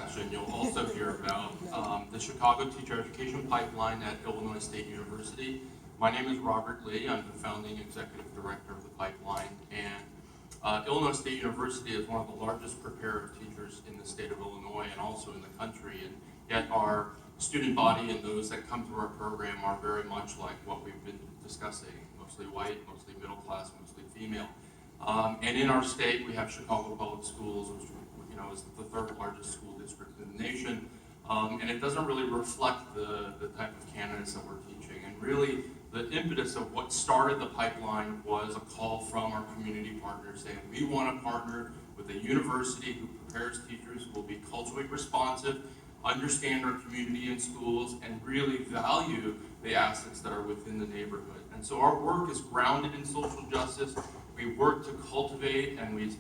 session, you'll also hear about the Chicago Teacher Education Pipeline at Illinois State University. My name is Robert Lee. I'm the founding executive director of the pipeline, and Illinois State University is one of the largest preparer of teachers in the state of Illinois and also in the country, and yet our student body and those that come through our program are very much like what we've been discussing, mostly white, mostly middle class, mostly female. And in our state, we have Chicago Public Schools, which is the third largest school district in the nation, and it doesn't really reflect the type of candidates that we're teaching. And really, the impetus of what started the pipeline was a call from our community partners saying, we want to partner with a university who prepares teachers who will be culturally responsive, understand our community and schools, and really value the assets that are within the neighborhood. And so our work is grounded in social justice. We work to cultivate and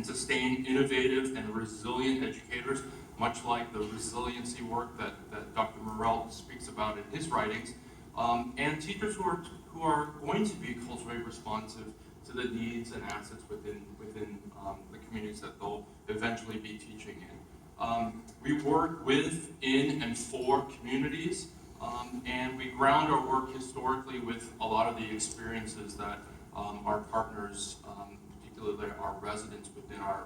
sustain innovative and resilient educators, much like the resiliency work that Dr. Murrell speaks about in his writings, and teachers who are going to be culturally responsive to the needs and assets within the communities that they'll eventually be teaching in. We work with, in, and for communities, and we ground our work historically with a lot of the experiences that our partners, particularly our residents within our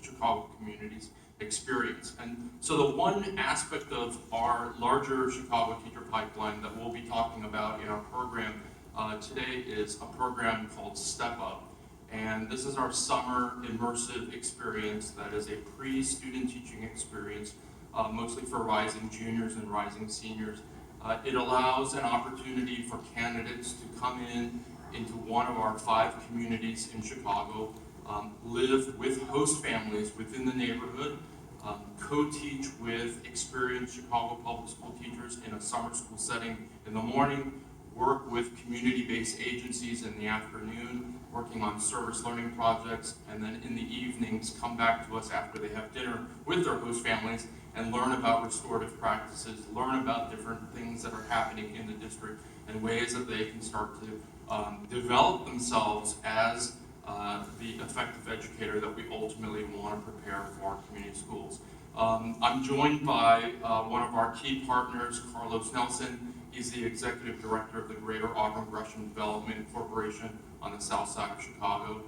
Chicago communities, experience. And so the one aspect of our larger Chicago teacher pipeline that we'll be talking about in our program today is a program called Step Up. And this is our summer immersive experience that is a pre-student teaching experience, mostly for rising juniors and rising seniors. It allows an opportunity for candidates to come into one of our 5 communities in Chicago, live with host families within the neighborhood, co-teach with experienced Chicago public school teachers in a summer school setting in the morning, work with community-based agencies in the afternoon, working on service learning projects, and then in the evenings come back to us after they have dinner with their host families and learn about restorative practices, learn about different things that are happening in the district and ways that they can start to develop themselves as the effective educator that we ultimately want to prepare for our community schools. I'm joined by one of our key partners, Carlos Nelson. He's the executive director of the Greater Auburn Gresham Development Corporation on the south side of Chicago.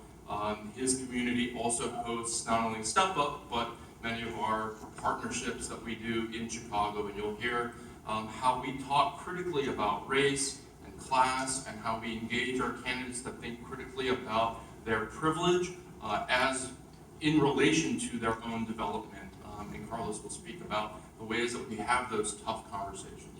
His community also hosts not only Step Up, but many of our partnerships that we do in Chicago, and you'll hear how we talk critically about race and class, and how we engage our candidates to think critically about their privilege as in relation to their own development. And Carlos will speak about the ways that we have those tough conversations.